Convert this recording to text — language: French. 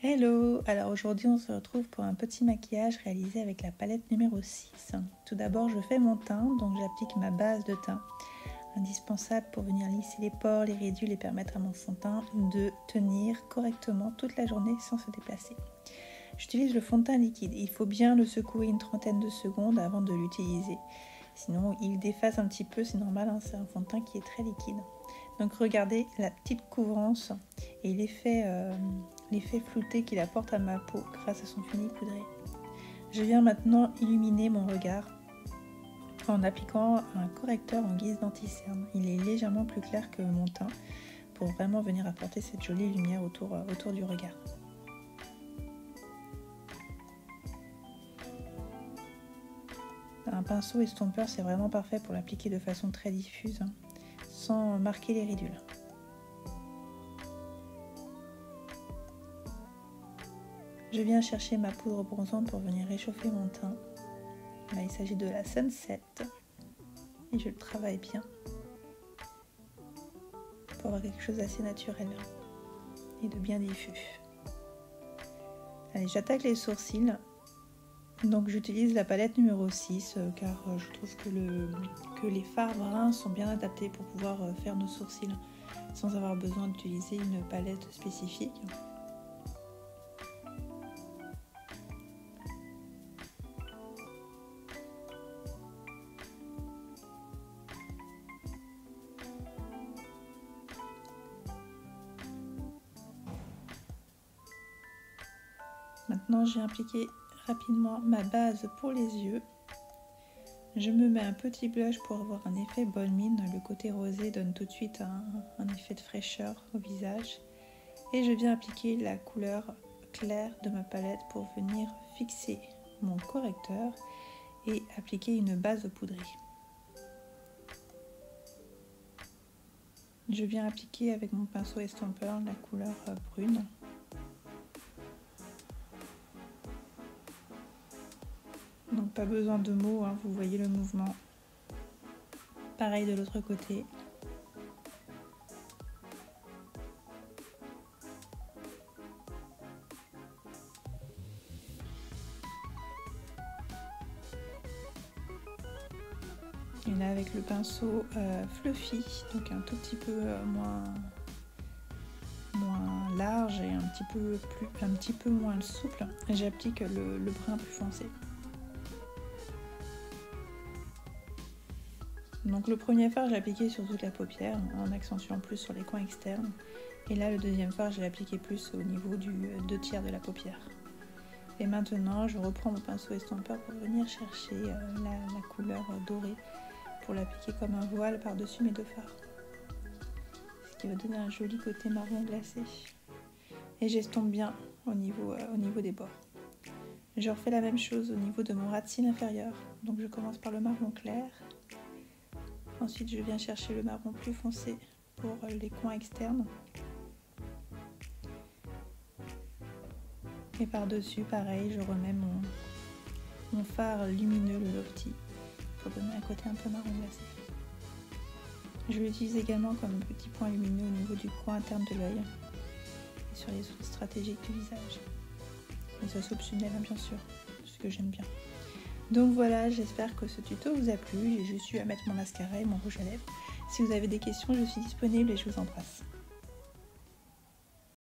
Hello! Alors aujourd'hui on se retrouve pour un petit maquillage réalisé avec la palette numéro 6. Tout d'abord je fais mon teint, donc j'applique ma base de teint, indispensable pour venir lisser les pores, les ridules et permettre à mon fond de teint de tenir correctement toute la journée sans se déplacer. J'utilise le fond de teint liquide, il faut bien le secouer une trentaine de secondes avant de l'utiliser. Sinon il déphase un petit peu, c'est normal, c'est un fond de teint qui est très liquide. Donc regardez la petite couvrance et l'effet flouté qu'il apporte à ma peau grâce à son fini poudré. Je viens maintenant illuminer mon regard en appliquant un correcteur en guise d'anti-cerne. Il est légèrement plus clair que mon teint pour vraiment venir apporter cette jolie lumière autour du regard. Un pinceau estompeur, c'est vraiment parfait pour l'appliquer de façon très diffuse, sans marquer les ridules. Je viens chercher ma poudre bronzante pour venir réchauffer mon teint. Là, il s'agit de la Sunset et je le travaille bien pour avoir quelque chose d'assez naturel et de bien diffus. Allez, j'attaque les sourcils. Donc j'utilise la palette numéro 6 car je trouve que les fards bruns sont bien adaptés pour pouvoir faire nos sourcils sans avoir besoin d'utiliser une palette spécifique. Maintenant j'ai appliqué rapidement ma base pour les yeux. Je me mets un petit blush pour avoir un effet bonne mine. Le côté rosé donne tout de suite un effet de fraîcheur au visage. Et je viens appliquer la couleur claire de ma palette pour venir fixer mon correcteur et appliquer une base poudrée. Je viens appliquer avec mon pinceau estompeur la couleur brune. Donc pas besoin de mots, vous voyez le mouvement. Pareil de l'autre côté. Et là avec le pinceau fluffy, donc un tout petit peu moins large et un petit peu moins souple, j'applique le brun plus foncé. Donc le premier fard, j'ai appliqué sur toute la paupière en accentuant plus sur les coins externes. Et là, le deuxième fard, j'ai appliqué plus au niveau du 2/3 de la paupière. Et maintenant, je reprends mon pinceau estompeur pour venir chercher la couleur dorée pour l'appliquer comme un voile par-dessus mes deux fards. Ce qui va donner un joli côté marron glacé. Et j'estompe bien au niveau des bords. Je refais la même chose au niveau de mon ras de cils inférieur. Donc je commence par le marron clair. Ensuite, je viens chercher le marron plus foncé pour les coins externes. Et par-dessus, pareil, je remets mon fard lumineux, le Lofty, pour donner un côté un peu marron glacé. Je l'utilise également comme petit point lumineux au niveau du coin interne de l'œil et sur les zones stratégiques du visage. Et ça c'est optionnel, bien sûr, ce que j'aime bien. Donc voilà, j'espère que ce tuto vous a plu. J'ai juste eu à mettre mon mascara et mon rouge à lèvres. Si vous avez des questions, je suis disponible et je vous embrasse.